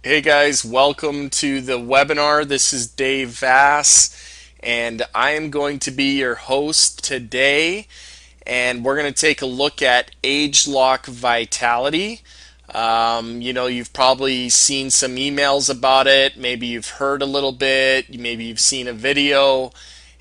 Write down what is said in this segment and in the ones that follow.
Hey guys, welcome to the webinar. This is Dave Vass, and I am going to be your host today. And we're going to take a look at age lock vitality. You've probably seen some emails about it. Maybe you've heard a little bit. Maybe you've seen a video.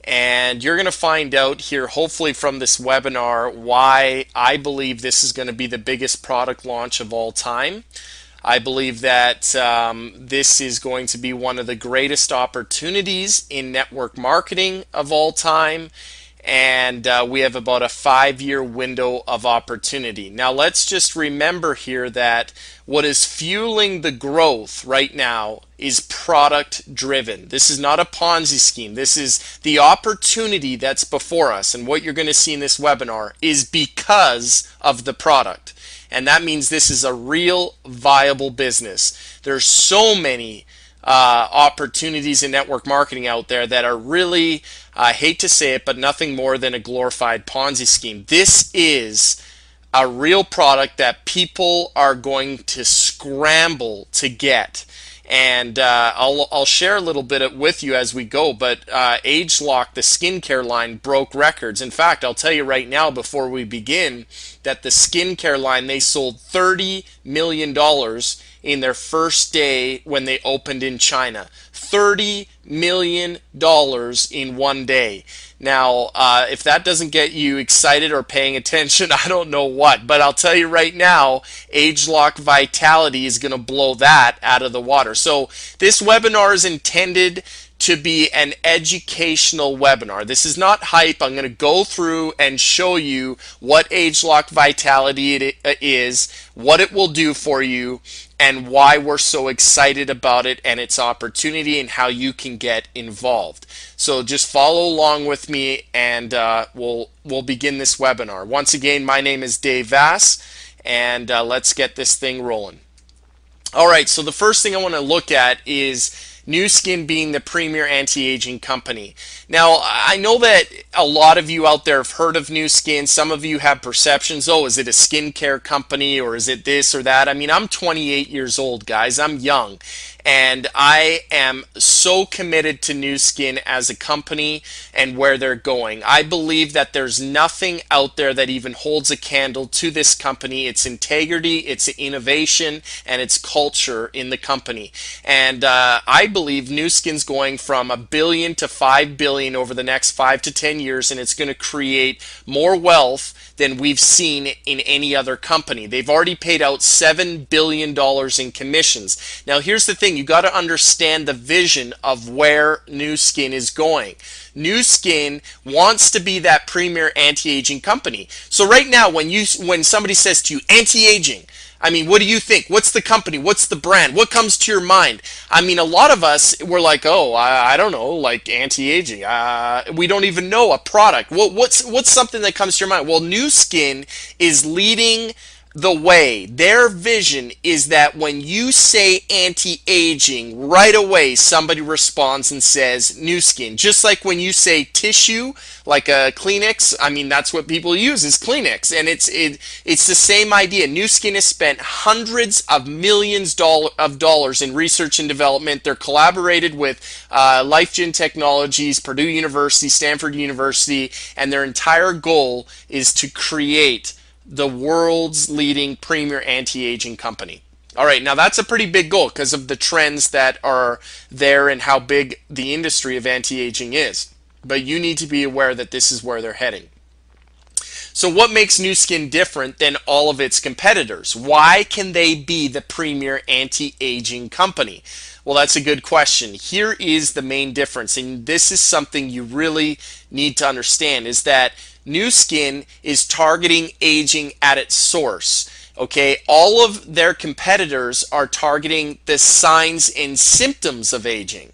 And you're going to find out here, hopefully from this webinar, why I believe this is going to be the biggest product launch of all time. I believe that this is going to be one of the greatest opportunities in network marketing of all time, and we have about a 5-year window of opportunity. Now let's just remember here that what is fueling the growth right now is product driven. This is not a Ponzi scheme. This is the opportunity that's before us, and what you're going to see in this webinar is because of the product. And that means this is a real viable business. There's so many opportunities in network marketing out there that are really, I hate to say it, but nothing more than a glorified Ponzi scheme. This is a real product that people are going to scramble to get. And I'll share a little bit with you as we go, but ageLOC, the skincare line, broke records. In fact, I'll tell you right now before we begin that the skincare line, they sold $30 million in their first day when they opened in China. $30 million in one day. Now, if that doesn't get you excited or paying attention, I don't know what. But I'll tell you right now, ageLOC Vitality is going to blow that out of the water. So this webinar is intended to be an educational webinar. This is not hype. I'm going to go through and show you what ageLOC Vitality is, what it will do for you, and why we're so excited about it and its opportunity and how you can get involved. So just follow along with me, and we'll begin this webinar. Once again, my name is Dave Vass, and let's get this thing rolling. All right, so the first thing I want to look at is Nu Skin being the premier anti-aging company. Now, I know that a lot of you out there have heard of Nu Skin. Some of you have perceptions, oh, is it a skincare company or is it this or that? I mean, I'm 28 years old, guys. I'm young. And I am so committed to Nu Skin as a company and where they're going. I believe that there's nothing out there that even holds a candle to this company. Its integrity, its innovation, and its culture in the company. And I believe Nu Skin's going from $1 billion to $5 billion over the next 5 to 10 years, and it's going to create more wealth than we've seen in any other company. They've already paid out $7 billion in commissions. Now here's the thing, you got to understand the vision of where Nu Skin is going. Nu Skin wants to be that premier anti-aging company. So right now when somebody says to you anti-aging, I mean, what do you think? What's the company? What's the brand? What comes to your mind? I mean, a lot of us, we're like, oh, I don't know, like anti-aging. We don't even know a product. What's something that comes to your mind? Well, Nu Skin is leading the way. Their vision is that when you say anti-aging, right away somebody responds and says Nu Skin. Just like when you say tissue, like a Kleenex, I mean, that's what people use is Kleenex. And it's the same idea. Nu Skin has spent hundreds of millions of dollars in research and development. They're collaborated with LifeGen Technologies, Purdue University, Stanford University, and their entire goal is to create the world's leading premier anti-aging company. All right, now that's a pretty big goal because of the trends that are there and how big the industry of anti-aging is. But you need to be aware that this is where they're heading. So what makes Nu Skin different than all of its competitors? Why can they be the premier anti-aging company? Well, that's a good question. Here is the main difference, and this is something you really need to understand, is that Nu Skin is targeting aging at its source. Okay, all of their competitors are targeting the signs and symptoms of aging.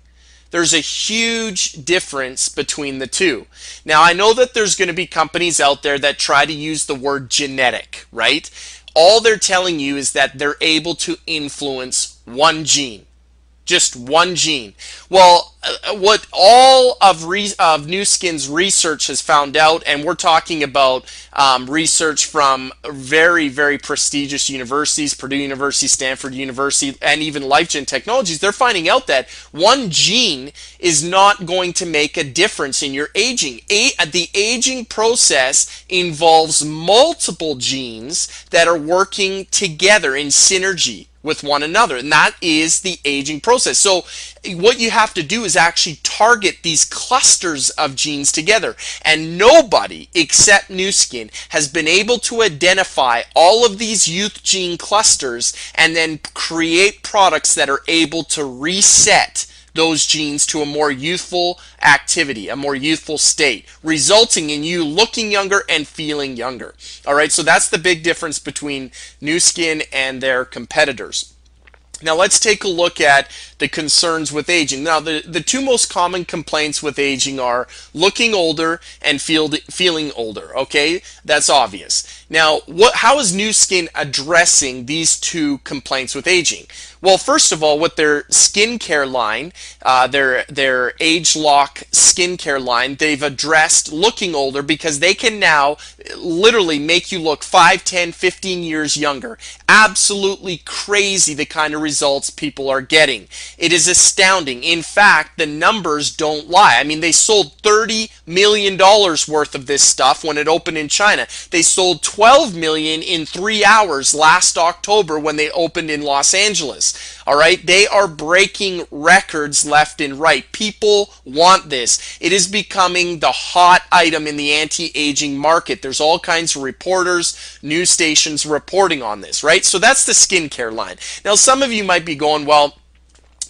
There's a huge difference between the two. Now, I know that there's going to be companies out there that try to use the word genetic, right? All they're telling you is that they're able to influence one gene. Just one gene. Well, what all of Nu Skin's research has found out, and we're talking about research from very, very prestigious universities, Purdue University, Stanford University, and even LifeGen Technologies, they're finding out that one gene is not going to make a difference in your aging. The aging process involves multiple genes that are working together in synergy with one another, and that is the aging process. So what you have to do is actually target these clusters of genes together, and nobody except Nu Skin has been able to identify all of these youth gene clusters and then create products that are able to reset those genes to a more youthful activity, a more youthful state, resulting in you looking younger and feeling younger. All right, so that's the big difference between Nu Skin and their competitors. Now let's take a look at the concerns with aging. Now the two most common complaints with aging are looking older and feeling older. Okay, that's obvious. Now how is Nu Skin addressing these two complaints with aging? Well, first of all, with their skincare line, their Age Lock skincare line, they've addressed looking older because they can now literally make you look 5, 10, 15 years younger. Absolutely crazy the kind of results people are getting. It is astounding. In fact, the numbers don't lie. I mean, they sold $30 million worth of this stuff when it opened in China. They sold $12 million in 3 hours last October when they opened in Los Angeles. All right, they are breaking records left and right. People want this. It is becoming the hot item in the anti-aging market. There's all kinds of reporters, news stations reporting on this, right? So that's the skincare line. Now, some of you might be going, well,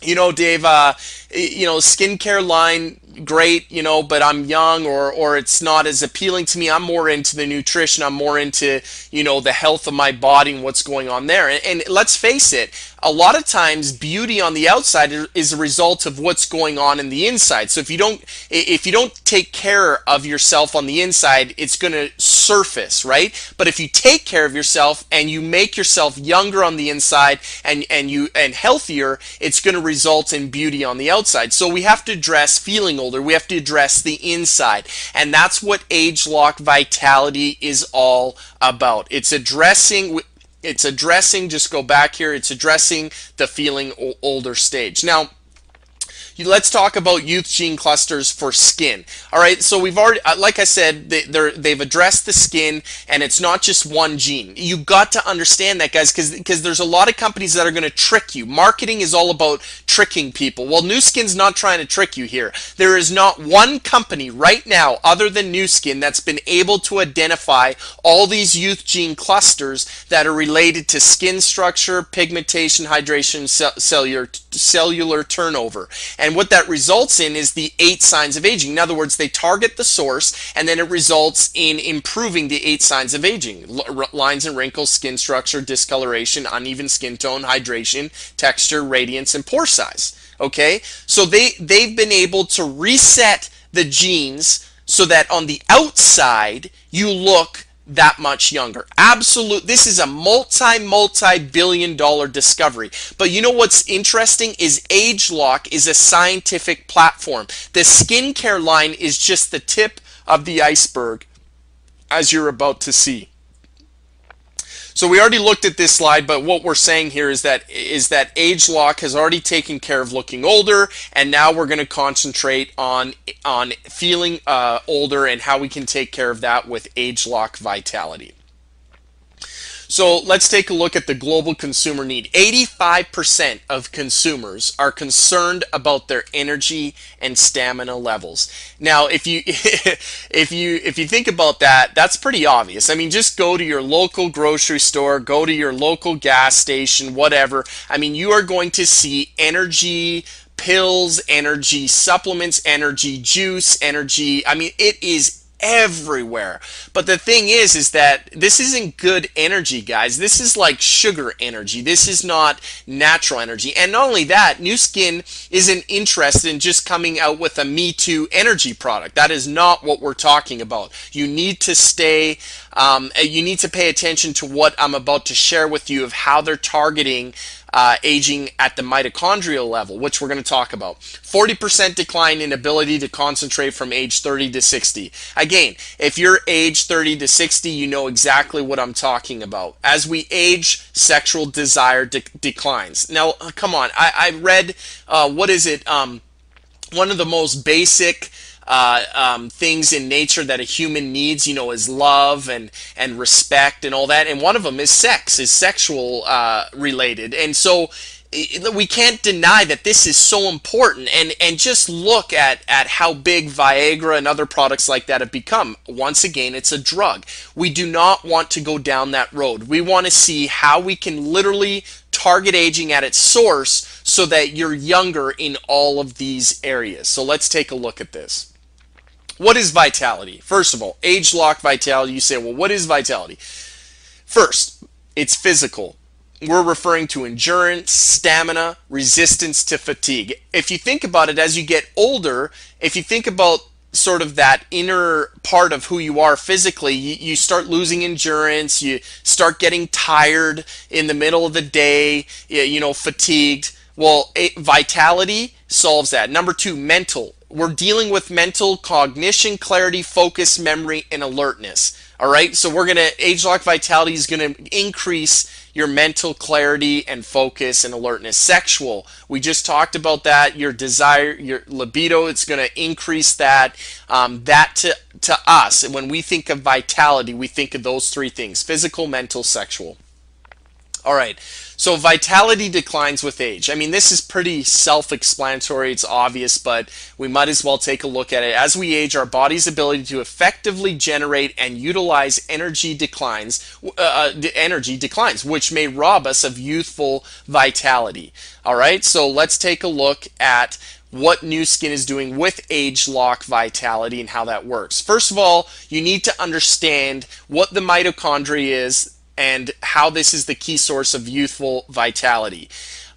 you know, Dave, skincare line, great, but I'm young, or it's not as appealing to me. I'm more into the nutrition. I'm more into, the health of my body and what's going on there. And let's face it, a lot of times beauty on the outside is a result of what's going on in the inside. So if you don't take care of yourself on the inside, it's going to surface, right? But if you take care of yourself and you make yourself younger on the inside and healthier, it's going to result in beauty on the outside. So we have to address feeling older. We have to address the inside, and that's what Age Lock Vitality is all about. It's addressing, just go back here, it's addressing the feeling older stage. Now, let's talk about youth gene clusters for skin. All right, so we've already, like I said, they've addressed the skin, and it's not just one gene. You got to understand that, guys, because there's a lot of companies that are going to trick you. Marketing is all about tricking people. Well, Nu Skin's not trying to trick you here. There is not one company right now other than Nu Skin that's been able to identify all these youth gene clusters that are related to skin structure, pigmentation, hydration, cellular turnover. And what that results in is the 8 signs of aging. In other words, they target the source, and then it results in improving the 8 signs of aging. Lines and wrinkles, skin structure, discoloration, uneven skin tone, hydration, texture, radiance, and pore size. Okay? So they've been able to reset the genes so that on the outside, you look that much younger. This is a multi-billion dollar discovery. But you know what's interesting is Age Lock is a scientific platform. The skincare line is just the tip of the iceberg, as you're about to see. So we already looked at this slide, but what we're saying here is that Age Lock has already taken care of looking older, and now we're going to concentrate on feeling older and how we can take care of that with Age Lock Vitality. So let's take a look at the global consumer need. 85% of consumers are concerned about their energy and stamina levels. Now, if you think about that, that's pretty obvious. I mean, just go to your local grocery store, go to your local gas station, whatever. I mean, you are going to see energy pills, energy supplements, energy juice, energy. I mean, it is everywhere. But the thing is that this isn't good energy, guys. This is like sugar energy. This is not natural energy. And not only that, Nu Skin isn't interested in just coming out with a Me Too energy product. That is not what we're talking about. You need to stay You need to pay attention to what I'm about to share with you of how they're targeting aging at the mitochondrial level, which we're going to talk about. 40% decline in ability to concentrate from age 30 to 60. Again, if you're age 30 to 60, you know exactly what I'm talking about. As we age, sexual desire declines. Now, come on, I read, what is it? One of the most basic things in nature that a human needs, is love and respect and all that. And one of them is sex, is sexual related. And so we can't deny that this is so important. And just look at how big Viagra and other products like that have become. Once again, it's a drug. We do not want to go down that road. We want to see how we can literally target aging at its source so that you're younger in all of these areas. So let's take a look at this. What is vitality? First of all, age lock vitality. You say, well, what is vitality? First, it's physical. We're referring to endurance, stamina, resistance to fatigue. If you think about it, as you get older, if you think about sort of that inner part of who you are physically, you start losing endurance, you start getting tired in the middle of the day, fatigued. Well, vitality solves that. Number two, mental. We're dealing with mental cognition, clarity, focus, memory, and alertness. All right, so age lock vitality is going to increase your mental clarity and focus and alertness. Sexual, we just talked about that. Your desire, your libido, it's going to increase that. That to us, and when we think of vitality, we think of those three things: physical, mental, sexual. All right, so vitality declines with age. I mean, this is pretty self-explanatory, it's obvious, but we might as well take a look at it. As we age, our body's ability to effectively generate and utilize energy declines, which may rob us of youthful vitality. All right, so let's take a look at what Nu Skin is doing with age lock vitality and how that works. First of all, you need to understand what the mitochondria is and how this is the key source of youthful vitality.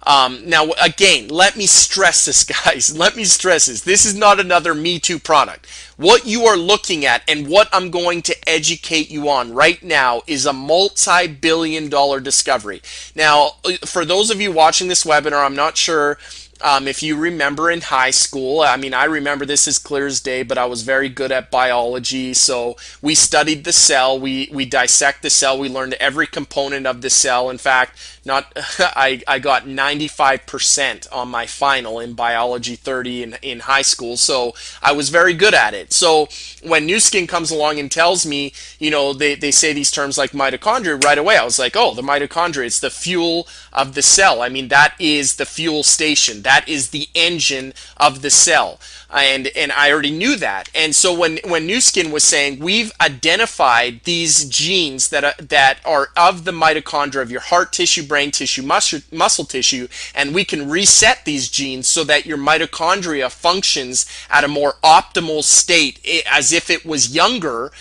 Now, again, let me stress this, guys. Let me stress this. This is not another Me Too product. What you are looking at and what I'm going to educate you on right now is a multi-billion-dollar discovery. Now, for those of you watching this webinar, I'm not sure if you remember in high school. I mean, I remember this as clear as day, but I was very good at biology. So we studied the cell. We dissect the cell. We learned every component of the cell. In fact, I got 95% on my final in biology 30 in high school. So I was very good at it. So when Nu Skin comes along and tells me, they say these terms like mitochondria, right away I was like, oh, the mitochondria, it's the fuel of the cell. I mean, that is the fuel station. That is the engine of the cell. And I already knew that. And so when Nu Skin was saying we've identified these genes that are of the mitochondria of your heart tissue, brain tissue, muscle tissue, and we can reset these genes so that your mitochondria functions at a more optimal state as if it was younger.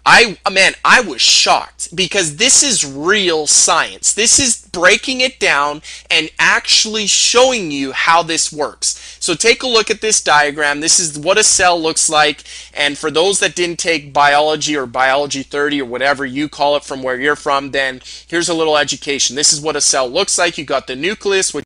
I was shocked, because this is real science. This is breaking it down and actually showing you how this works. So take a look at this diagram. This is what a cell looks like. And for those that didn't take biology or biology 30 or whatever you call it from where you're from, then here's a little education. This is what a cell looks like. You got the nucleus, which